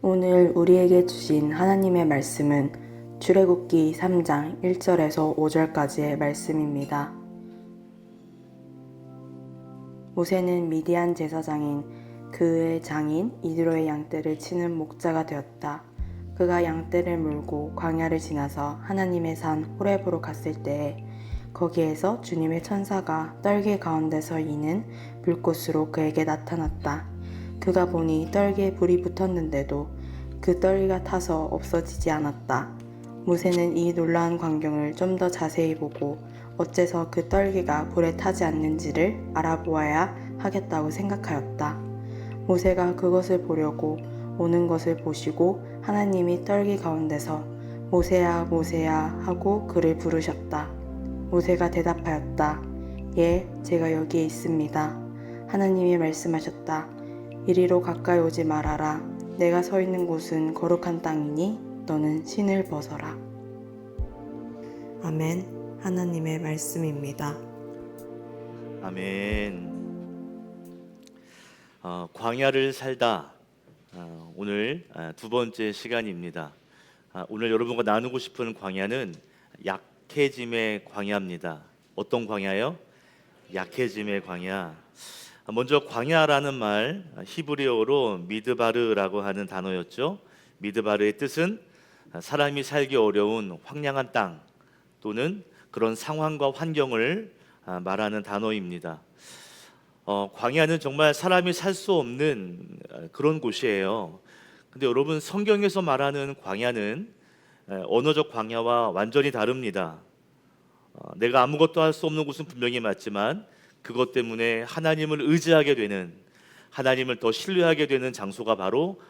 오늘 우리에게 주신 하나님의 말씀은 출애굽기 3장 1절에서 5절까지의 말씀입니다. 모세는 미디안 제사장인 그의 장인 이드로의 양떼를 치는 목자가 되었다. 그가 양떼를 물고 광야를 지나서 하나님의 산 호렙으로 갔을 때에 거기에서 주님의 천사가 떨기 가운데서 이는 불꽃으로 그에게 나타났다. 그가 보니 떨기에 불이 붙었는데도 그 떨기가 타서 없어지지 않았다. 모세는 이 놀라운 광경을 좀 더 자세히 보고 어째서 그 떨기가 불에 타지 않는지를 알아보아야 하겠다고 생각하였다. 모세가 그것을 보려고 오는 것을 보시고 하나님이 떨기 가운데서 모세야 모세야 하고 그를 부르셨다. 모세가 대답하였다. 예, 제가 여기에 있습니다. 하나님이 말씀하셨다. 이리로 가까이 오지 말아라. 내가 서 있는 곳은 거룩한 땅이니 너는 신을 벗어라. 아멘. 하나님의 말씀입니다. 아멘. 광야를 살다. 오늘 두 번째 시간입니다. 오늘 여러분과 나누고 싶은 광야는 약해짐의 광야입니다. 어떤 광야요? 약해짐의 광야. 먼저 광야라는 말 히브리어로 미드바르라고 하는 단어였죠. 미드바르의 뜻은 사람이 살기 어려운 황량한 땅 또는 그런 상황과 환경을 말하는 단어입니다. 광야는 정말 사람이 살 수 없는 그런 곳이에요. 근데 여러분, 성경에서 말하는 광야는 언어적 광야와 완전히 다릅니다. 내가 아무것도 할 수 없는 곳은 분명히 맞지만 그것 때문에 하나님을 의지하게 되는, 하나님을 더 신뢰하게 되는 장소가 바로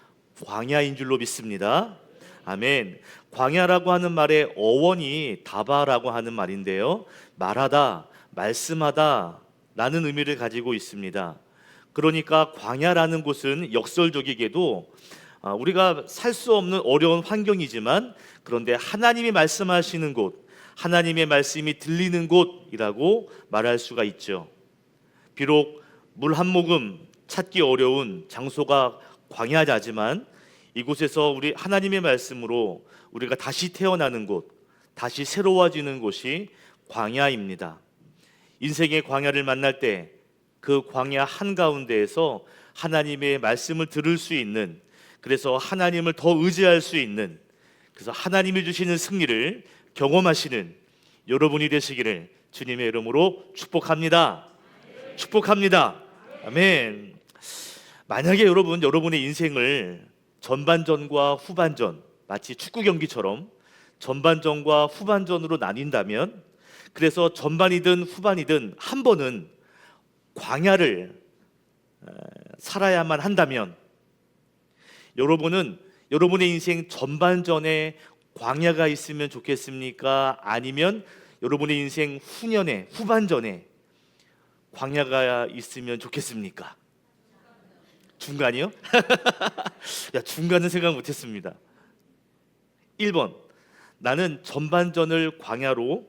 광야인 줄로 믿습니다. 아멘. 광야라고 하는 말의 어원이 다바라고 하는 말인데요, 말하다, 말씀하다 라는 의미를 가지고 있습니다. 그러니까 광야라는 곳은 역설적이게도 우리가 살 수 없는 어려운 환경이지만 그런데 하나님이 말씀하시는 곳, 하나님의 말씀이 들리는 곳이라고 말할 수가 있죠. 비록 물 한 모금 찾기 어려운 장소가 광야자지만 이곳에서 우리 하나님의 말씀으로 우리가 다시 태어나는 곳, 다시 새로워지는 곳이 광야입니다. 인생의 광야를 만날 때 그 광야 한가운데에서 하나님의 말씀을 들을 수 있는, 그래서 하나님을 더 의지할 수 있는, 그래서 하나님이 주시는 승리를 경험하시는 여러분이 되시기를 주님의 이름으로 축복합니다. 축복합니다. 아멘. 만약에 여러분의 인생을 전반전과 후반전, 마치 축구 경기처럼 전반전과 후반전으로 나뉜다면, 그래서 전반이든 후반이든 한 번은 광야를 살아야만 한다면, 여러분은 여러분의 인생 전반전에 광야가 있으면 좋겠습니까? 아니면 여러분의 인생 후년에, 후반전에 광야가 있으면 좋겠습니까? 중간이요? 야, 중간은 생각 못했습니다. 1번, 나는 전반전을 광야로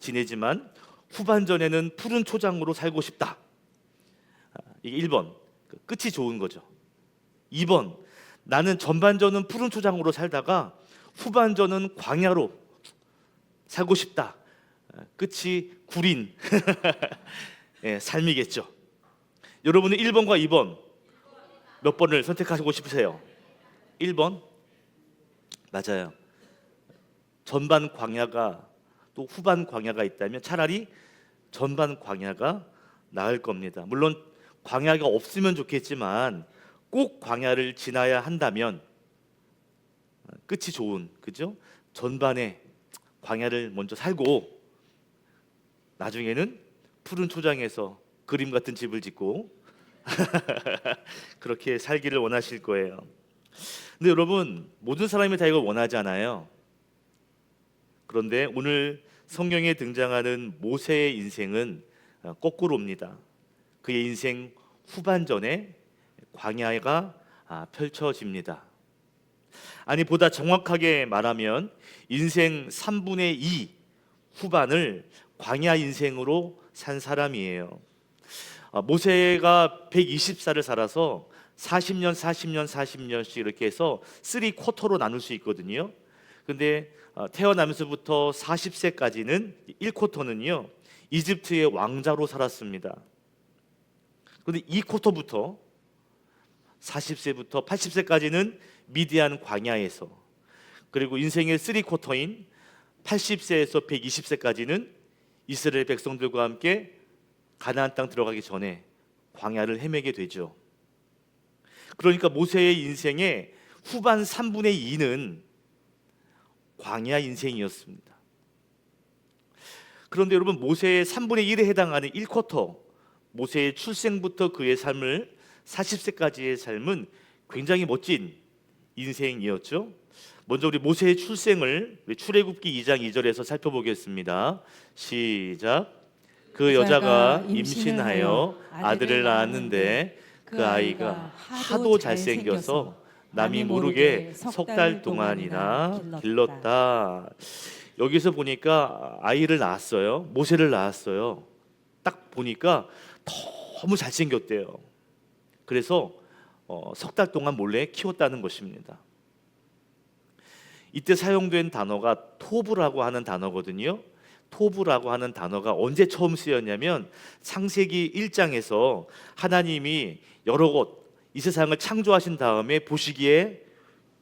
지내지만 후반전에는 푸른 초장으로 살고 싶다. 이게 1번, 끝이 좋은 거죠. 2번, 나는 전반전은 푸른 초장으로 살다가 후반전은 광야로 살고 싶다. 끝이 구린 삶이겠죠. 여러분은 1번과 2번 몇 번을 선택하시고 싶으세요? 1번? 맞아요. 전반 광야가 또 후반 광야가 있다면 차라리 전반 광야가 나을 겁니다. 물론 광야가 없으면 좋겠지만 꼭 광야를 지나야 한다면 끝이 좋은, 그죠? 전반에 광야를 먼저 살고 나중에는 푸른 초장에서 그림 같은 집을 짓고 그렇게 살기를 원하실 거예요. 근데 여러분, 모든 사람이 다 이걸 원하잖아요. 그런데 오늘 성경에 등장하는 모세의 인생은 거꾸로입니다. 그의 인생 후반전에 광야가 펼쳐집니다. 아니, 보다 정확하게 말하면 인생 3분의 2 후반을 광야 인생으로 산 사람이에요. 모세가 120살을 살아서 40년, 40년, 40년씩 이렇게 해서 3쿼터로 나눌 수 있거든요. 근데 태어나면서부터 40세까지는 1쿼터는요 이집트의 왕자로 살았습니다. 근데 2쿼터부터 40세부터 80세까지는 미디안 광야에서, 그리고 인생의 3쿼터인 80세에서 120세까지는 이스라엘 백성들과 함께 가나안 땅 들어가기 전에 광야를 헤매게 되죠. 그러니까 모세의 인생의 후반 3분의 2는 광야 인생이었습니다. 그런데 여러분, 모세의 3분의 1에 해당하는 1쿼터, 모세의 출생부터 그의 삶을 40세까지의 삶은 굉장히 멋진 인생이었죠. 먼저 우리 모세의 출생을 출애굽기 2장 2절에서 살펴보겠습니다. 시작. 그 여자가 임신하여 아들을 낳았는데 그 아이가 하도 잘생겨서 남이 모르게 석 달 동안이나 길렀다. 여기서 보니까 아이를 낳았어요. 모세를 낳았어요. 딱 보니까 너무 잘생겼대요. 그래서 석 달 동안 몰래 키웠다는 것입니다. 이때 사용된 단어가 토브라고 하는 단어거든요. 토브라고 하는 단어가 언제 처음 쓰였냐면 창세기 1장에서 하나님이 여러 곳 이 세상을 창조하신 다음에 보시기에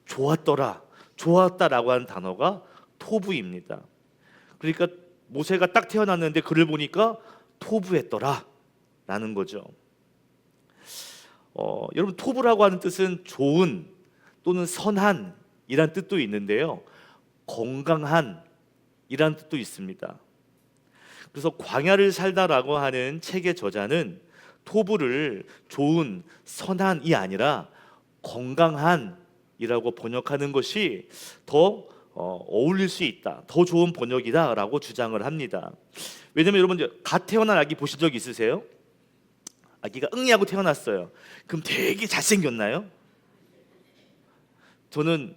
좋았더라, 좋았다라고 하는 단어가 토브입니다. 그러니까 모세가 딱 태어났는데 그를 보니까 토브했더라 라는 거죠. 여러분, 토브라고 하는 뜻은 좋은 또는 선한 이란 뜻도 있는데요, 건강한 이란 뜻도 있습니다. 그래서 광야를 살다라고 하는 책의 저자는 토브를 좋은, 선한이 아니라 건강한이라고 번역하는 것이 더 어울릴 수 있다, 더 좋은 번역이다라고 주장을 합니다. 왜냐면 여러분, 갓 태어난 아기 보신 적 있으세요? 아기가 응이 하고 태어났어요. 그럼 되게 잘생겼나요? 저는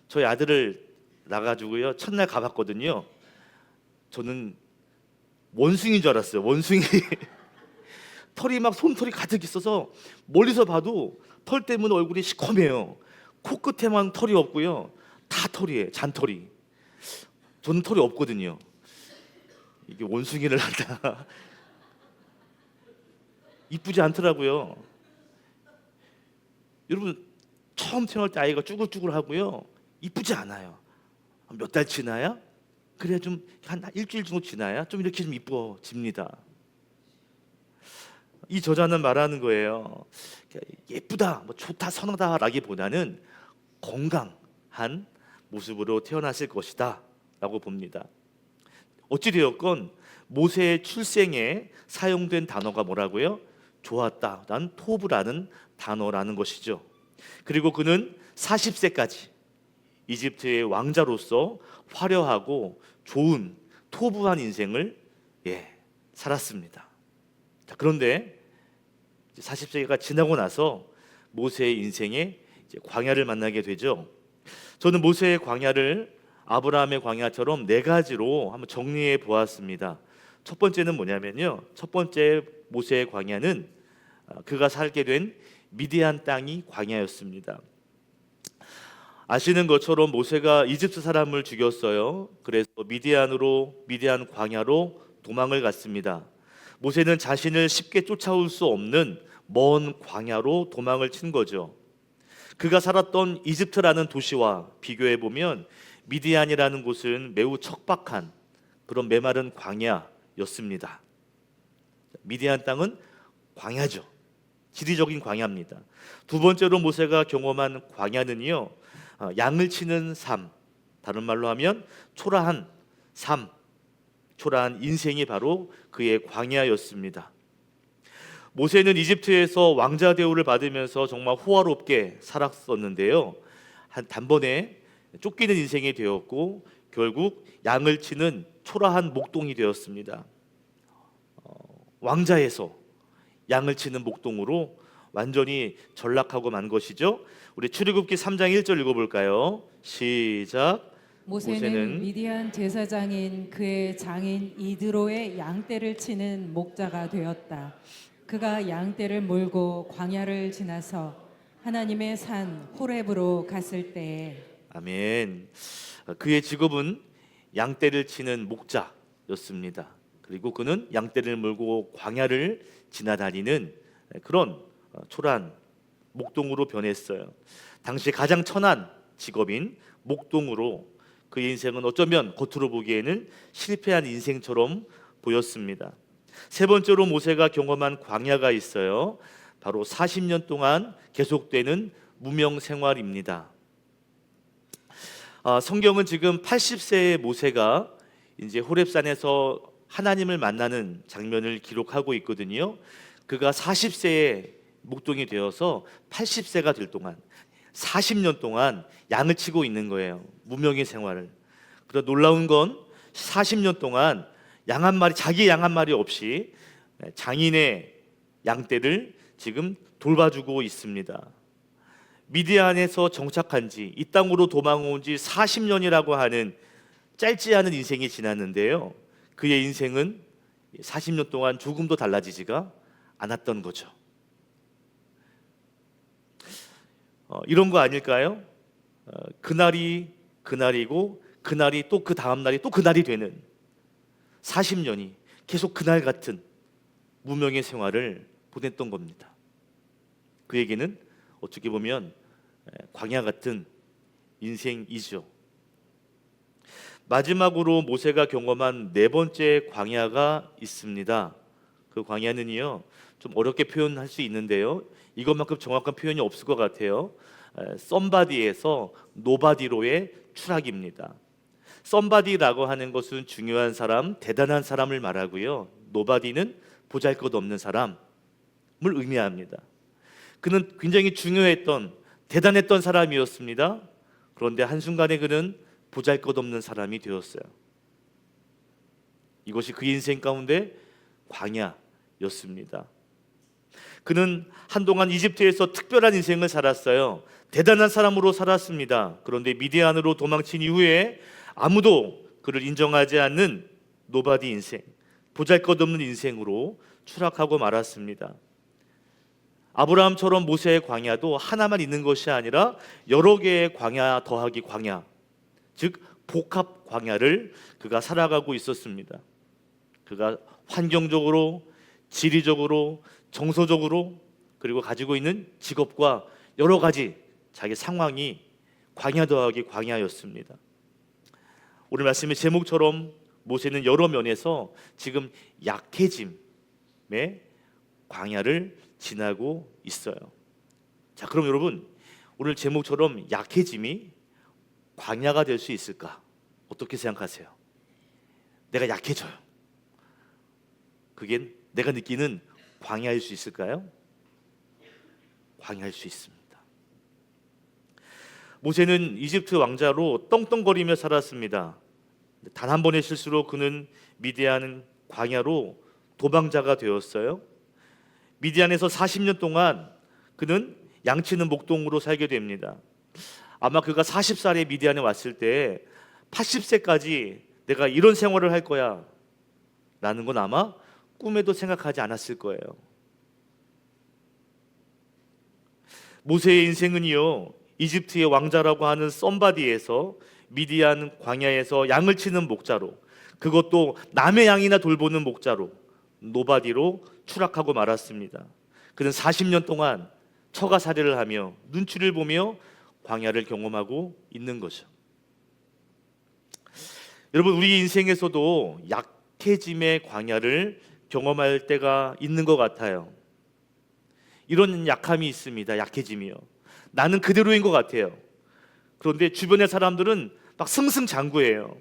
저희 아들을 낳아가지고요 첫날 가봤거든요. 저는 원숭이인 줄 알았어요. 원숭이. 털이 막 솜털이 가득 있어서 멀리서 봐도 털 때문에 얼굴이 시커매요. 코끝에만 털이 없고요, 다 털이에요. 잔털이. 저는 털이 없거든요. 이게 원숭이를 낳다 이쁘지 않더라고요. 여러분, 처음 태어날 때 아이가 쭈글쭈글하고요, 이쁘지 않아요. 몇 달 지나야, 그래야 좀 한 일주일 정도 지나야 좀 이렇게 좀 이뻐집니다. 이 저자는 말하는 거예요. 예쁘다, 뭐 좋다, 선하다라기보다는 건강한 모습으로 태어났을 것이다 라고 봅니다. 어찌되었건 모세의 출생에 사용된 단어가 뭐라고요? 좋았다, 난 토브라는 단어라는 것이죠. 그리고 그는 40세까지 이집트의 왕자로서 화려하고 좋은 토부한 인생을 살았습니다. 자, 그런데 40세가 지나고 나서 모세의 인생에 이제 광야를 만나게 되죠. 저는 모세의 광야를 아브라함의 광야처럼 4가지로 한번 정리해 보았습니다. 첫 번째는 뭐냐면요, 첫 번째 모세의 광야는 그가 살게 된 미디안 땅이 광야였습니다. 아시는 것처럼 모세가 이집트 사람을 죽였어요. 그래서 미디안 광야로 도망을 갔습니다. 모세는 자신을 쉽게 쫓아올 수 없는 먼 광야로 도망을 친 거죠. 그가 살았던 이집트라는 도시와 비교해 보면 미디안이라는 곳은 매우 척박한 그런 메마른 광야였습니다. 미디안 땅은 광야죠. 지리적인 광야입니다. 두 번째로 모세가 경험한 광야는요, 양을 치는 삶, 다른 말로 하면 초라한 삶, 초라한 인생이 바로 그의 광야였습니다. 모세는 이집트에서 왕자 대우를 받으면서 정말 호화롭게 살았었는데요, 단번에 쫓기는 인생이 되었고 결국 양을 치는 초라한 목동이 되었습니다. 왕자에서 양을 치는 목동으로 완전히 전락하고 만 것이죠. 우리 출애굽기 3장 1절 읽어볼까요? 시작. 모세는 미디안 제사장인 그의 장인 이드로의 양떼를 치는 목자가 되었다. 그가 양떼를 몰고 광야를 지나서 하나님의 산 호렙으로 갔을 때에 아멘. 그의 직업은 양떼를 치는 목자였습니다. 그리고 그는 양떼를 몰고 광야를 지나다니는 그런 초란 목동으로 변했어요. 당시 가장 천한 직업인 목동으로 그의 인생은 어쩌면 겉으로 보기에는 실패한 인생처럼 보였습니다. 세 번째로 모세가 경험한 광야가 있어요. 바로 40년 동안 계속되는 무명 생활입니다. 성경은 지금 80세의 모세가 이제 호렙산에서 하나님을 만나는 장면을 기록하고 있거든요. 그가 40세에 목동이 되어서 80세가 될 동안 40년 동안 양을 치고 있는 거예요. 무명의 생활을. 그러나 놀라운 건 40년 동안 양 한 마리, 자기 양 한 마리 없이 장인의 양떼를 지금 돌봐주고 있습니다. 미디안에서 정착한 지, 이 땅으로 도망온 지 40년이라고 하는 짧지 않은 인생이 지났는데요. 그의 인생은 40년 동안 조금도 달라지지가 않았던 거죠. 이런 거 아닐까요? 그날이 그날이고 그날이 또 그 다음 날이 또 그날이 되는 40년이 계속 그날 같은 무명의 생활을 보냈던 겁니다. 그에게는 어떻게 보면 광야 같은 인생이죠. 마지막으로 모세가 경험한 네 번째 광야가 있습니다. 그 광야는요, 좀 어렵게 표현할 수 있는데요, 이것만큼 정확한 표현이 없을 것 같아요. 썸바디에서 노바디로의 추락입니다. 썸바디라고 하는 것은 중요한 사람, 대단한 사람을 말하고요, 노바디는 보잘것없는 사람을 의미합니다. 그는 굉장히 중요했던, 대단했던 사람이었습니다. 그런데 한순간에 그는 보잘것없는 사람이 되었어요. 이것이 그 인생 가운데 광야였습니다. 그는 한동안 이집트에서 특별한 인생을 살았어요. 대단한 사람으로 살았습니다. 그런데 미디안으로 도망친 이후에 아무도 그를 인정하지 않는 노바디 인생, 보잘것없는 인생으로 추락하고 말았습니다. 아브라함처럼 모세의 광야도 하나만 있는 것이 아니라 여러 개의 광야 더하기 광야, 즉 복합 광야를 그가 살아가고 있었습니다. 그가 환경적으로, 지리적으로, 정서적으로, 그리고 가지고 있는 직업과 여러 가지 자기 상황이 광야 더하기 광야였습니다. 오늘 말씀의 제목처럼 모세는 여러 면에서 지금 약해짐의 광야를 지나고 있어요. 자, 그럼 여러분, 오늘 제목처럼 약해짐이 광야가 될 수 있을까? 어떻게 생각하세요? 내가 약해져요. 그게 내가 느끼는 광야일 수 있을까요? 광야일 수 있습니다. 모세는 이집트 왕자로 떵떵거리며 살았습니다. 단 한 번의 실수로 그는 미디안 광야로 도망자가 되었어요. 미디안에서 40년 동안 그는 양치는 목동으로 살게 됩니다. 아마 그가 40살에 미디안에 왔을 때 80세까지 내가 이런 생활을 할 거야 라는 건 아마 꿈에도 생각하지 않았을 거예요. 모세의 인생은요, 이집트의 왕자라고 하는 썸바디에서 미디안 광야에서 양을 치는 목자로, 그것도 남의 양이나 돌보는 목자로, 노바디로 추락하고 말았습니다. 그는 40년 동안 처가살이를 하며 눈치를 보며 광야를 경험하고 있는 거죠. 여러분, 우리 인생에서도 약해짐의 광야를 경험할 때가 있는 것 같아요. 이런 약함이 있습니다. 약해짐이요. 나는 그대로인 것 같아요. 그런데 주변의 사람들은 막 승승장구해요.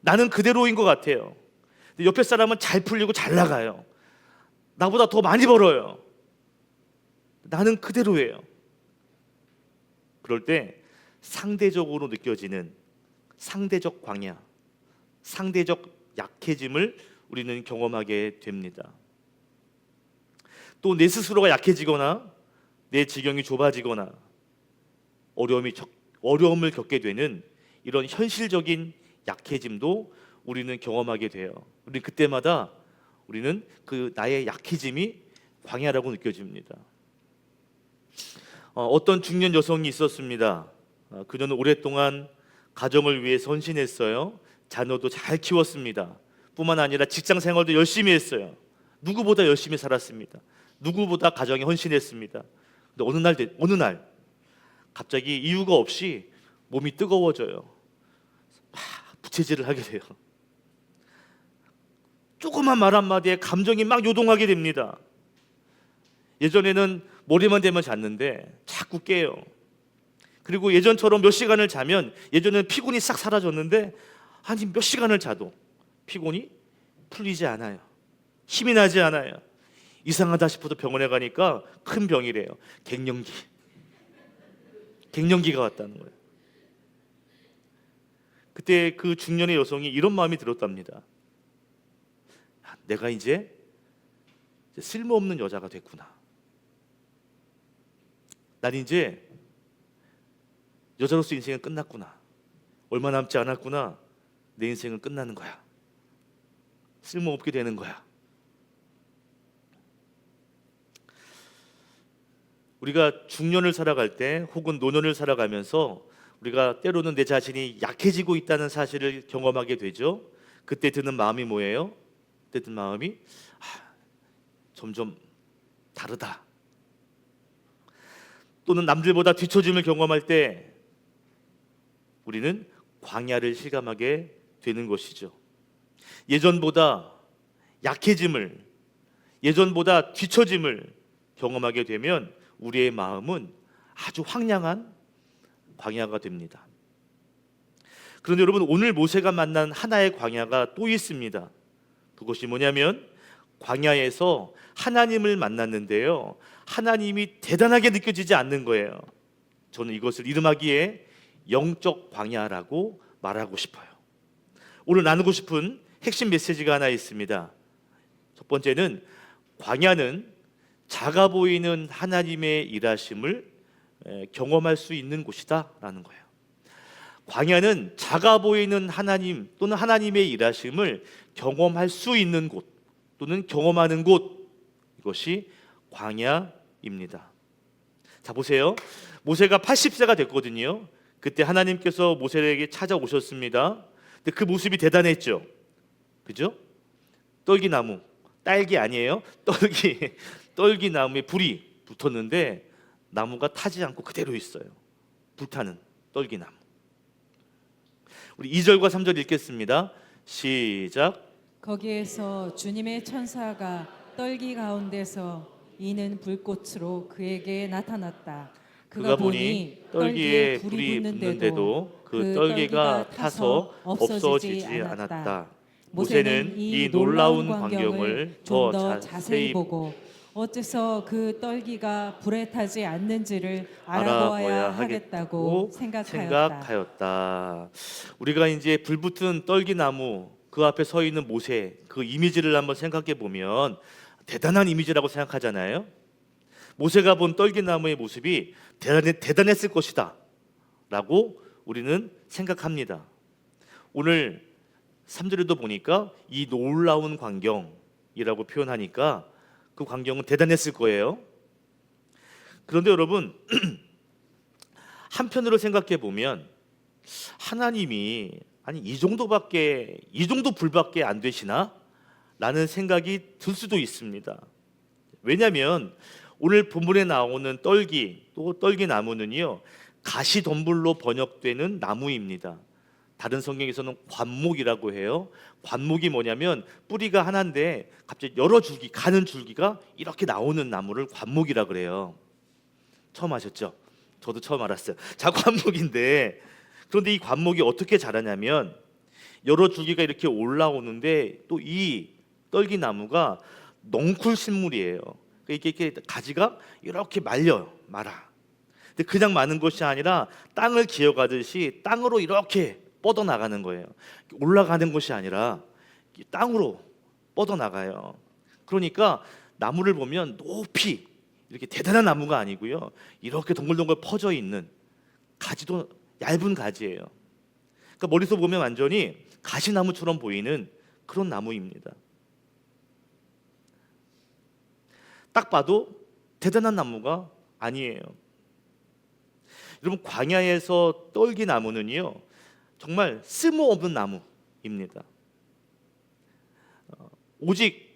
나는 그대로인 것 같아요. 근데 옆에 사람은 잘 풀리고 잘 나가요. 나보다 더 많이 벌어요. 나는 그대로예요. 그럴 때 상대적으로 느껴지는 상대적 광야, 상대적 약해짐을 우리는 경험하게 됩니다. 또 내 스스로가 약해지거나 내 지경이 좁아지거나 어려움을 겪게 되는 이런 현실적인 약해짐도 우리는 경험하게 돼요. 우리 그때마다 우리는 그 나의 약해짐이 광야라고 느껴집니다. 어떤 중년 여성이 있었습니다. 그녀는 오랫동안 가정을 위해 헌신했어요. 자녀도 잘 키웠습니다. 뿐만 아니라 직장 생활도 열심히 했어요. 누구보다 열심히 살았습니다. 누구보다 가정에 헌신했습니다. 근데 어느 날 갑자기 이유가 없이 몸이 뜨거워져요. 부채질을 하게 돼요. 조그만 말 한마디에 감정이 막 요동하게 됩니다. 예전에는 머리만 대면 잤는데 자꾸 깨요. 그리고 예전처럼 몇 시간을 자면, 예전에는 피곤이 싹 사라졌는데 아니 몇 시간을 자도 피곤이 풀리지 않아요. 힘이 나지 않아요. 이상하다 싶어도 병원에 가니까 큰 병이래요. 갱년기가 왔다는 거예요. 그때 그 중년의 여성이 이런 마음이 들었답니다. 내가 이제 쓸모없는 여자가 됐구나. 난 이제 여자로서 인생은 끝났구나. 얼마 남지 않았구나. 내 인생은 끝나는 거야. 쓸모없게 되는 거야. 우리가 중년을 살아갈 때 혹은 노년을 살아가면서 우리가 때로는 내 자신이 약해지고 있다는 사실을 경험하게 되죠. 그때 드는 마음이 뭐예요? 그때 드는 마음이 점점 다르다. 또는 남들보다 뒤처짐을 경험할 때 우리는 광야를 실감하게 되는 것이죠. 예전보다 약해짐을, 예전보다 뒤처짐을 경험하게 되면 우리의 마음은 아주 황량한 광야가 됩니다. 그런데 여러분, 오늘 모세가 만난 하나의 광야가 또 있습니다. 그것이 뭐냐면 광야에서 하나님을 만났는데요, 하나님이 대단하게 느껴지지 않는 거예요. 저는 이것을 이름하기에 영적 광야라고 말하고 싶어요. 오늘 나누고 싶은 핵심 메시지가 하나 있습니다. 첫 번째는 광야는 작아 보이는 하나님의 일하심을 경험할 수 있는 곳이다 라는 거예요. 광야는 작아 보이는 하나님 또는 하나님의 일하심을 경험할 수 있는 곳 또는 경험하는 곳, 이것이 광야입니다. 자, 보세요. 모세가 80세가 됐거든요. 그때 하나님께서 모세에게 찾아오셨습니다. 근데 그 모습이 대단했죠. 그죠? 떨기나무, 딸기 아니에요? 떨기나무에 불이 붙었는데 나무가 타지 않고 그대로 있어요. 불타는 떨기나무. 우리 2절과 3절 읽겠습니다. 시작. 거기에서 주님의 천사가 떨기 가운데서 이는 불꽃으로 그에게 나타났다. 그가 보니 떨기에 불이 붙는데도 그 떨기가 타서 없어지지 않았다. 모세는 이 놀라운 광경을 더 자세히 보고 어째서 그 떨기가 불에 타지 않는지를 알아보아야 하겠다고 생각하였다. 우리가 이제 불붙은 떨기나무 그 앞에 서 있는 모세, 그 이미지를 한번 생각해 보면 대단한 이미지라고 생각하잖아요. 모세가 본 떨기나무의 모습이 대단했을 것이다 라고 우리는 생각합니다. 오늘 3절에도 보니까 이 놀라운 광경이라고 표현하니까 그 광경은 대단했을 거예요. 그런데 여러분, 한편으로 생각해 보면 하나님이 아니 이 정도 불밖에 안 되시나? 라는 생각이 들 수도 있습니다. 왜냐하면 오늘 본문에 나오는 또 떨기나무는요, 가시덤불로 번역되는 나무입니다. 다른 성경에서는 관목이라고 해요. 관목이 뭐냐면 뿌리가 하나인데 갑자기 여러 줄기, 가는 줄기가 이렇게 나오는 나무를 관목이라 그래요. 처음 아셨죠? 저도 처음 알았어요. 자, 관목인데, 그런데 이 관목이 어떻게 자라냐면 여러 줄기가 이렇게 올라오는데 또 이 떨기나무가 넝쿨 식물이에요. 이렇게 가지가 이렇게 말아. 근데 그냥 마는 것이 아니라 땅을 기어가듯이 땅으로 이렇게 뻗어 나가는 거예요. 올라가는 것이 아니라 땅으로 뻗어 나가요. 그러니까 나무를 보면 높이 이렇게 대단한 나무가 아니고요, 이렇게 동글동글 퍼져 있는 가지도 얇은 가지예요. 그러니까 머리서 보면 완전히 가시나무처럼 보이는 그런 나무입니다. 딱 봐도 대단한 나무가 아니에요. 여러분, 광야에서 떨기나무는요 정말 쓸모없는 나무입니다. 오직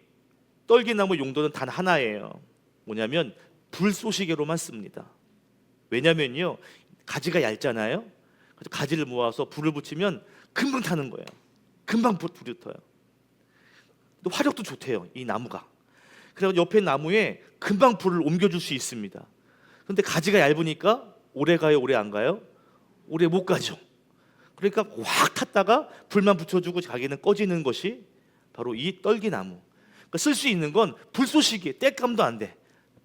떨기나무 용도는 단 하나예요. 뭐냐면 불쏘시개로만 씁니다. 왜냐면요 가지가 얇잖아요. 그래서 가지를 모아서 불을 붙이면 금방 타는 거예요. 금방 불이 붙어요. 또 화력도 좋대요, 이 나무가. 그래서 옆에 나무에 금방 불을 옮겨줄 수 있습니다. 그런데 가지가 얇으니까 오래 가요, 오래 안 가요? 오래 못 가죠. 그러니까 확 탔다가 불만 붙여주고 자기는 꺼지는 것이 바로 이 떨기나무. 그러니까 쓸 수 있는 건 불쏘시개, 땔감도 안 돼.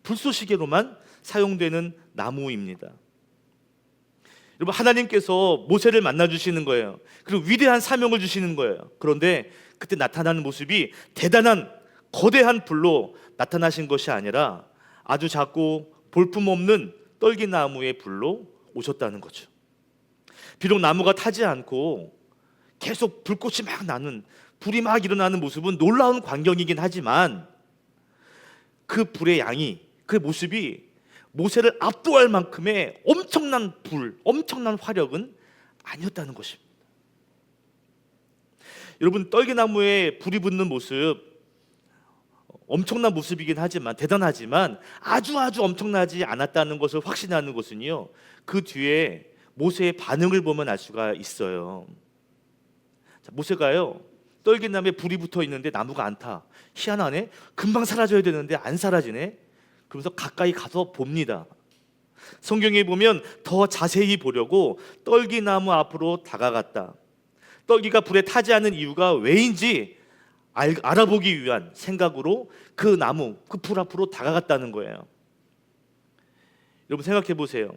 불쏘시개로만 사용되는 나무입니다. 여러분, 하나님께서 모세를 만나 주시는 거예요. 그리고 위대한 사명을 주시는 거예요. 그런데 그때 나타나는 모습이 대단한 거대한 불로 나타나신 것이 아니라 아주 작고 볼품없는 떨기나무의 불로 오셨다는 거죠. 비록 나무가 타지 않고 계속 불꽃이 막 나는, 불이 막 일어나는 모습은 놀라운 광경이긴 하지만 그 불의 양이, 그 모습이 모세를 압도할 만큼의 엄청난 불, 엄청난 화력은 아니었다는 것입니다. 여러분, 떨기나무에 불이 붙는 모습 엄청난 모습이긴 하지만, 대단하지만 아주 엄청나지 않았다는 것을 확신하는 것은요 그 뒤에 모세의 반응을 보면 알 수가 있어요. 자, 모세가요 떨기나무에 불이 붙어 있는데 나무가 안 타. 희한하네, 금방 사라져야 되는데 안 사라지네. 그러면서 가까이 가서 봅니다. 성경에 보면 더 자세히 보려고 떨기나무 앞으로 다가갔다. 떨기가 불에 타지 않는 이유가 왜인지 알아보기 위한 생각으로 그 나무, 그 불 앞으로 다가갔다는 거예요. 여러분, 생각해 보세요.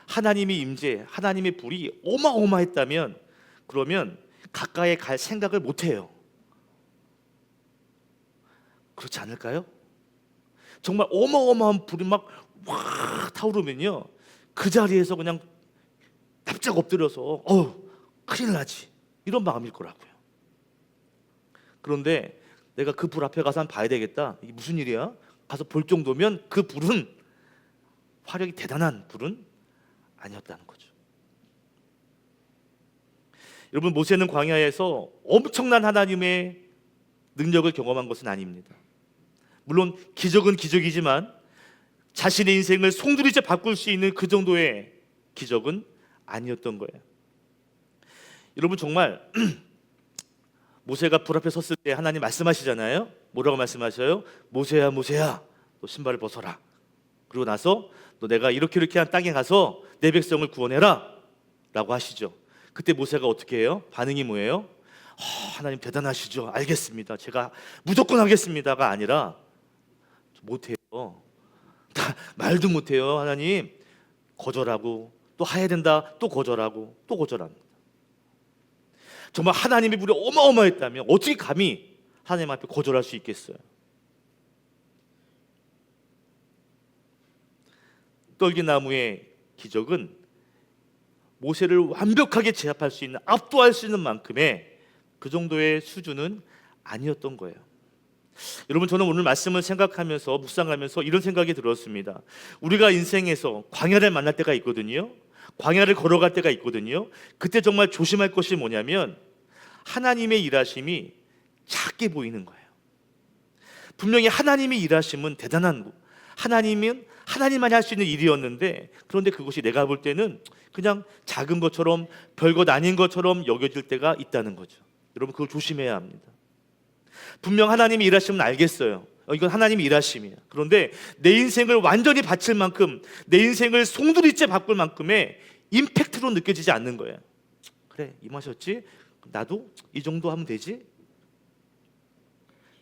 하나님이 임재, 하나님의 불이 어마어마했다면 그러면 가까이 갈 생각을 못 해요. 그렇지 않을까요? 정말 어마어마한 불이 막 확 타오르면요 그 자리에서 그냥 납작 엎드려서 큰일 나지, 이런 마음일 거라고요. 그런데 내가 그 불 앞에 가서 한번 봐야 되겠다, 이게 무슨 일이야? 가서 볼 정도면 그 불은, 화력이 대단한 불은 아니었다는 거죠. 여러분, 모세는 광야에서 엄청난 하나님의 능력을 경험한 것은 아닙니다. 물론 기적은 기적이지만 자신의 인생을 송두리째 바꿀 수 있는 그 정도의 기적은 아니었던 거예요. 여러분, 정말 모세가 불 앞에 섰을 때 하나님 말씀하시잖아요. 뭐라고 말씀하셔요? 모세야, 모세야, 너 신발을 벗어라. 그리고 나서 너 내가 이렇게 한 땅에 가서 내 백성을 구원해라 라고 하시죠. 그때 모세가 어떻게 해요? 반응이 뭐예요? 하나님 대단하시죠, 알겠습니다, 제가 무조건 하겠습니다가 아니라 못해요. 말도 못해요. 하나님, 거절하고 또 해야 된다, 또 거절하고 또 거절합니다. 정말 하나님의 불이 어마어마했다면 어떻게 감히 하나님 앞에 거절할 수 있겠어요? 떨기나무의 기적은 모세를 완벽하게 제압할 수 있는, 압도할 수 있는 만큼의 그 정도의 수준은 아니었던 거예요. 여러분, 저는 오늘 말씀을 생각하면서 묵상하면서 이런 생각이 들었습니다. 우리가 인생에서 광야를 만날 때가 있거든요. 광야를 걸어갈 때가 있거든요. 그때 정말 조심할 것이 뭐냐면 하나님의 일하심이 작게 보이는 거예요. 분명히 하나님의 일하심은 대단한 거, 하나님만이 할 수 있는 일이었는데, 그런데 그것이 내가 볼 때는 그냥 작은 것처럼, 별것 아닌 것처럼 여겨질 때가 있다는 거죠. 여러분, 그걸 조심해야 합니다. 분명 하나님이 일하시면 알겠어요. 이건 하나님이 일하심이야. 그런데 내 인생을 완전히 바칠 만큼, 내 인생을 송두리째 바꿀 만큼의 임팩트로 느껴지지 않는 거예요. 그래, 임하셨지? 나도 이 정도 하면 되지?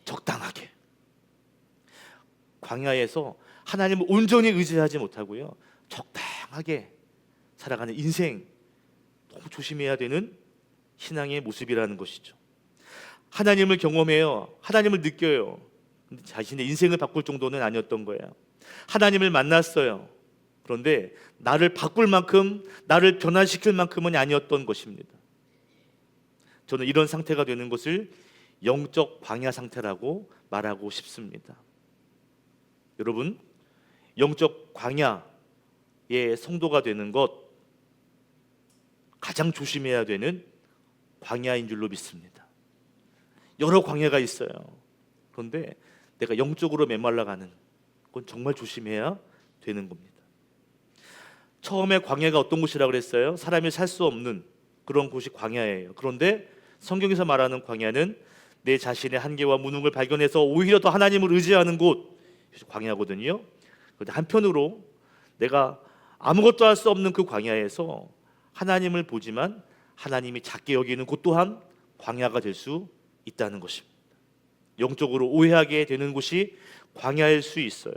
적당하게. 광야에서 하나님을 온전히 의지하지 못하고요, 적당하게 살아가는 인생, 너무 조심해야 되는 신앙의 모습이라는 것이죠. 하나님을 경험해요. 하나님을 느껴요. 근데 자신의 인생을 바꿀 정도는 아니었던 거예요. 하나님을 만났어요. 그런데 나를 바꿀 만큼, 나를 변화시킬 만큼은 아니었던 것입니다. 저는 이런 상태가 되는 것을 영적 광야 상태라고 말하고 싶습니다. 여러분, 영적 광야의 성도가 되는 것 가장 조심해야 되는 광야인 줄로 믿습니다. 여러 광야가 있어요. 그런데 내가 영적으로 메말라가는 건 정말 조심해야 되는 겁니다. 처음에 광야가 어떤 곳이라고 그랬어요? 사람이 살 수 없는 그런 곳이 광야예요. 그런데 성경에서 말하는 광야는 내 자신의 한계와 무능을 발견해서 오히려 더 하나님을 의지하는 곳, 광야거든요. 그런데 한편으로 내가 아무것도 할 수 없는 그 광야에서 하나님을 보지만 하나님이 작게 여기는 곳 또한 광야가 될 수 있다는 것입니다. 영적으로 오해하게 되는 곳이 광야일 수 있어요.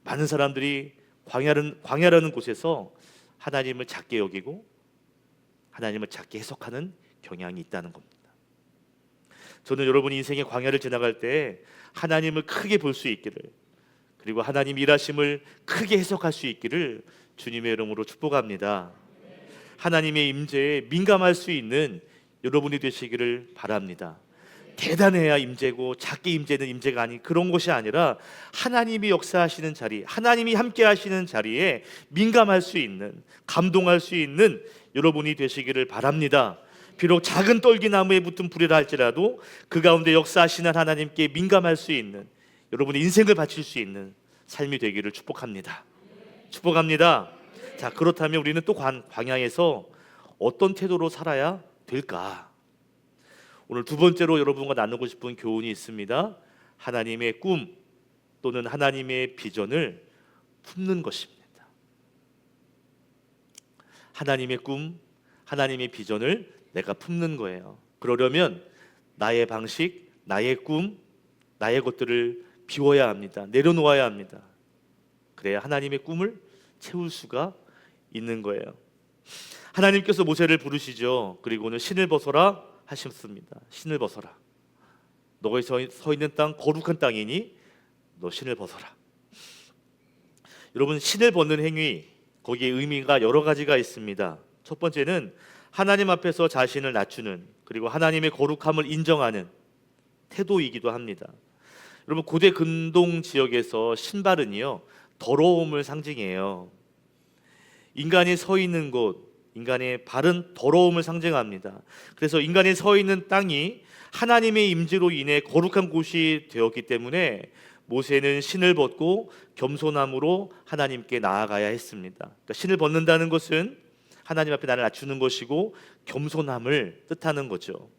많은 사람들이 광야라는 곳에서 하나님을 작게 여기고 하나님을 작게 해석하는 경향이 있다는 겁니다. 저는 여러분이 인생의 광야를 지나갈 때 하나님을 크게 볼 수 있기를, 그리고 하나님 일하심을 크게 해석할 수 있기를 주님의 이름으로 축복합니다. 하나님의 임재에 민감할 수 있는 여러분이 되시기를 바랍니다. 대단해야 임재고 작게 임재는 임재가 아닌 그런 것이 아니라 하나님이 역사하시는 자리, 하나님이 함께 하시는 자리에 민감할 수 있는, 감동할 수 있는 여러분이 되시기를 바랍니다. 비록 작은 떨기나무에 붙은 불이라 할지라도 그 가운데 역사하시는 하나님께 민감할 수 있는, 여러분의 인생을 바칠 수 있는 삶이 되기를 축복합니다. 축복합니다. 자, 그렇다면 우리는 또 광야에서 어떤 태도로 살아야 될까? 오늘 두 번째로 여러분과 나누고 싶은 교훈이 있습니다. 하나님의 꿈 또는 하나님의 비전을 품는 것입니다. 하나님의 꿈, 하나님의 비전을 내가 품는 거예요. 그러려면 나의 방식, 나의 꿈, 나의 것들을 비워야 합니다. 내려놓아야 합니다. 그래야 하나님의 꿈을 채울 수가 있는 거예요. 하나님께서 모세를 부르시죠. 그리고는 신을 벗어라 하셨습니다. 신을 벗어라. 너가 서 있는 땅 거룩한 땅이니 너 신을 벗어라. 여러분, 신을 벗는 행위, 거기에 의미가 여러 가지가 있습니다. 첫 번째는 하나님 앞에서 자신을 낮추는, 그리고 하나님의 거룩함을 인정하는 태도이기도 합니다. 여러분, 고대 근동 지역에서 신발은요 더러움을 상징해요. 인간이 서 있는 곳, 인간의 발은 더러움을 상징합니다. 그래서 인간이 서 있는 땅이 하나님의 임재로 인해 거룩한 곳이 되었기 때문에 모세는 신을 벗고 겸손함으로 하나님께 나아가야 했습니다. 그러니까 신을 벗는다는 것은 하나님 앞에 나를 낮추는 것이고 겸손함을 뜻하는 거죠.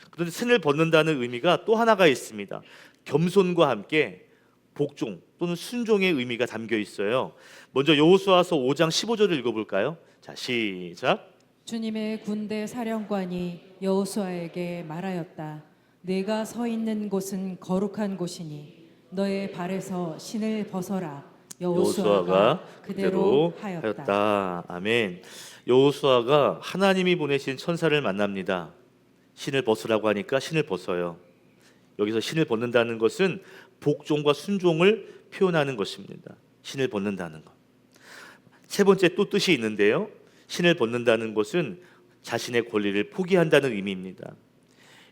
그런데 신을 벗는다는 의미가 또 하나가 있습니다. 겸손과 함께 복종 또는 순종의 의미가 담겨 있어요. 먼저 여호수아서 5장 15절을 읽어볼까요? 자, 시작. 주님의 군대 사령관이 여호수아에게 말하였다. 네가 서 있는 곳은 거룩한 곳이니 너의 발에서 신을 벗어라. 여호수아가 그대로 하였다. 아멘. 여호수아가 하나님이 보내신 천사를 만납니다. 신을 벗으라고 하니까 신을 벗어요. 여기서 신을 벗는다는 것은 복종과 순종을 표현하는 것입니다. 신을 벗는다는 것. 세 번째 또 뜻이 있는데요. 신을 벗는다는 것은 자신의 권리를 포기한다는 의미입니다.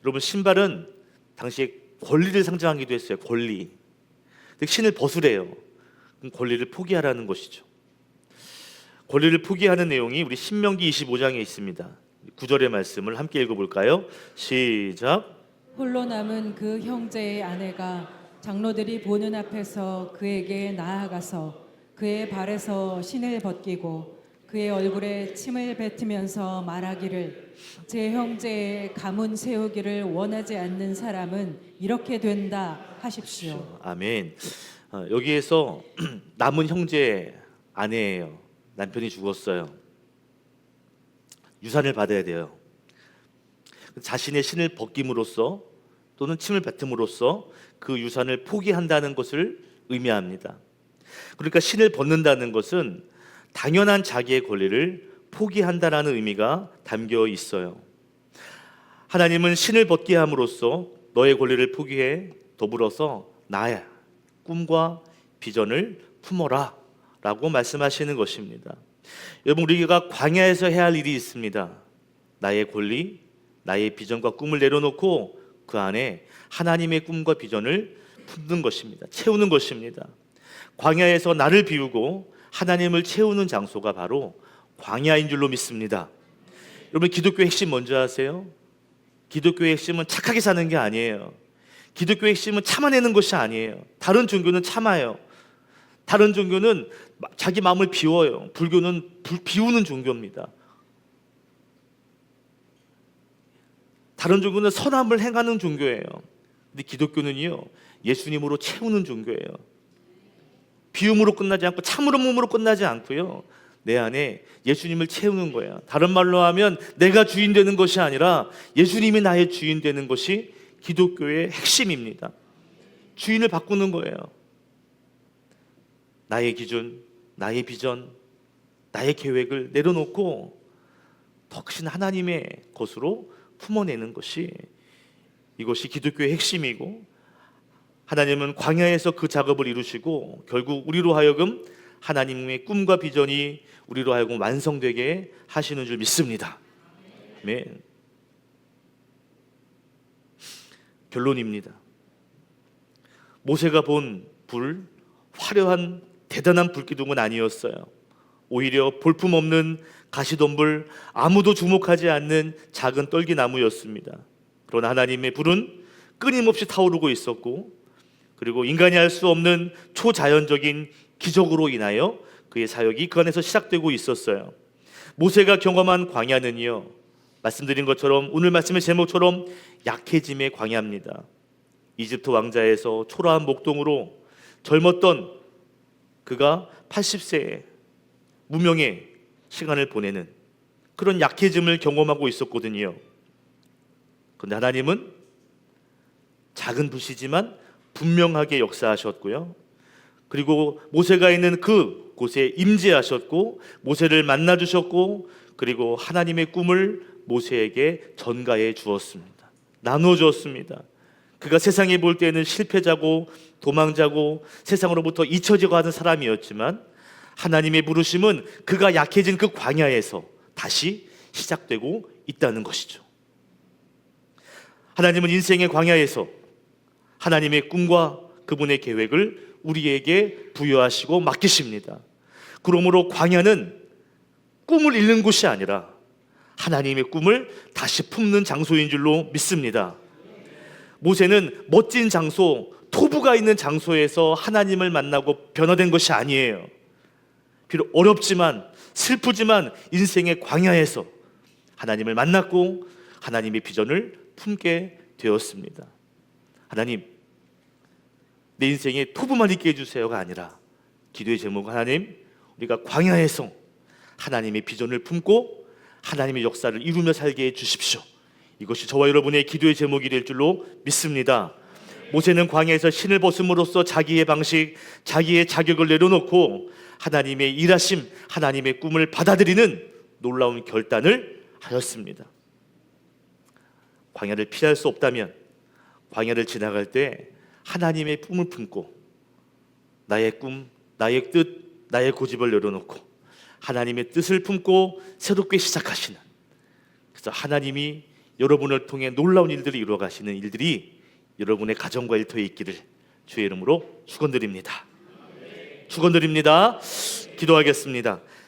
여러분, 신발은 당시에 권리를 상징하기도 했어요. 권리. 근데 신을 벗으래요. 그럼 권리를 포기하라는 것이죠. 권리를 포기하는 내용이 우리 신명기 25장에 있습니다. 9절의 말씀을 함께 읽어볼까요? 시작. 홀로 남은 그 형제의 아내가 장로들이 보는 앞에서 그에게 나아가서 그의 발에서 신을 벗기고 그의 얼굴에 침을 뱉으면서 말하기를 제 형제의 가문 세우기를 원하지 않는 사람은 이렇게 된다 하십시오. 아멘. 여기에서 남은 형제 아내예요. 남편이 죽었어요. 유산을 받아야 돼요. 자신의 신을 벗김으로써 또는 침을 뱉음으로써 그 유산을 포기한다는 것을 의미합니다. 그러니까 신을 벗는다는 것은 당연한 자기의 권리를 포기한다라는 의미가 담겨 있어요. 하나님은 신을 벗게 함으로써 너의 권리를 포기해 더불어서 나의 꿈과 비전을 품어라 라고 말씀하시는 것입니다. 여러분, 우리가 광야에서 해야 할 일이 있습니다. 나의 권리, 나의 비전과 꿈을 내려놓고 그 안에 하나님의 꿈과 비전을 품는 것입니다. 채우는 것입니다. 광야에서 나를 비우고 하나님을 채우는 장소가 바로 광야인 줄로 믿습니다. 여러분, 기독교의 핵심 뭔지 아세요? 기독교의 핵심은 착하게 사는 게 아니에요. 기독교의 핵심은 참아내는 것이 아니에요. 다른 종교는 참아요. 다른 종교는 자기 마음을 비워요. 불교는 비우는 종교입니다. 다른 종교는 선함을 행하는 종교예요. 근데 기독교는요, 예수님으로 채우는 종교예요. 비움으로 끝나지 않고 참으로 몸으로 끝나지 않고요, 내 안에 예수님을 채우는 거예요. 다른 말로 하면 내가 주인 되는 것이 아니라 예수님이 나의 주인 되는 것이 기독교의 핵심입니다. 주인을 바꾸는 거예요. 나의 기준, 나의 비전, 나의 계획을 내려놓고 더 크신 하나님의 것으로 품어내는 것이, 이것이 기독교의 핵심이고, 하나님은 광야에서 그 작업을 이루시고 결국 우리로 하여금 하나님의 꿈과 비전이 우리로 하여금 완성되게 하시는 줄 믿습니다. 아멘. 결론입니다. 모세가 본 불, 화려한 대단한 불기둥은 아니었어요. 오히려 볼품없는 가시덤불, 아무도 주목하지 않는 작은 떨기나무였습니다. 그러나 하나님의 불은 끊임없이 타오르고 있었고, 그리고 인간이 할 수 없는 초자연적인 기적으로 인하여 그의 사역이 그 안에서 시작되고 있었어요. 모세가 경험한 광야는요, 말씀드린 것처럼 오늘 말씀의 제목처럼 약해짐의 광야입니다. 이집트 왕자에서 초라한 목동으로 젊었던 그가 80세에 무명의 시간을 보내는 그런 약해짐을 경험하고 있었거든요. 그런데 하나님은 작은 불씨지만 분명하게 역사하셨고요, 그리고 모세가 있는 그 곳에 임재하셨고 모세를 만나주셨고, 그리고 하나님의 꿈을 모세에게 전가해 주었습니다. 나누어 주었습니다. 그가 세상에 볼 때는 실패자고 도망자고 세상으로부터 잊혀지고 하는 사람이었지만, 하나님의 부르심은 그가 약해진 그 광야에서 다시 시작되고 있다는 것이죠. 하나님은 인생의 광야에서 하나님의 꿈과 그분의 계획을 우리에게 부여하시고 맡기십니다. 그러므로 광야는 꿈을 잃는 곳이 아니라 하나님의 꿈을 다시 품는 장소인 줄로 믿습니다. 모세는 멋진 장소, 토부가 있는 장소에서 하나님을 만나고 변화된 것이 아니에요. 비록 어렵지만 슬프지만 인생의 광야에서 하나님을 만났고 하나님의 비전을 품게 되었습니다. 하나님, 내 인생에 토부만 있게 해주세요가 아니라, 기도의 제목은 하나님, 우리가 광야에서 하나님의 비전을 품고 하나님의 역사를 이루며 살게 해주십시오. 이것이 저와 여러분의 기도의 제목이 될 줄로 믿습니다. 모세는 광야에서 신을 벗음으로써 자기의 방식, 자기의 자격을 내려놓고 하나님의 일하심, 하나님의 꿈을 받아들이는 놀라운 결단을 하였습니다. 광야를 피할 수 없다면 광야를 지나갈 때 하나님의 꿈을 품고 나의 꿈, 나의 뜻, 나의 고집을 내려놓고 하나님의 뜻을 품고 새롭게 시작하시는, 그래서 하나님이 여러분을 통해 놀라운 일들을 이루어 가시는 일들이 여러분의 가정과 일터에 있기를 주의 이름으로 축원드립니다. 축원드립니다. 기도하겠습니다.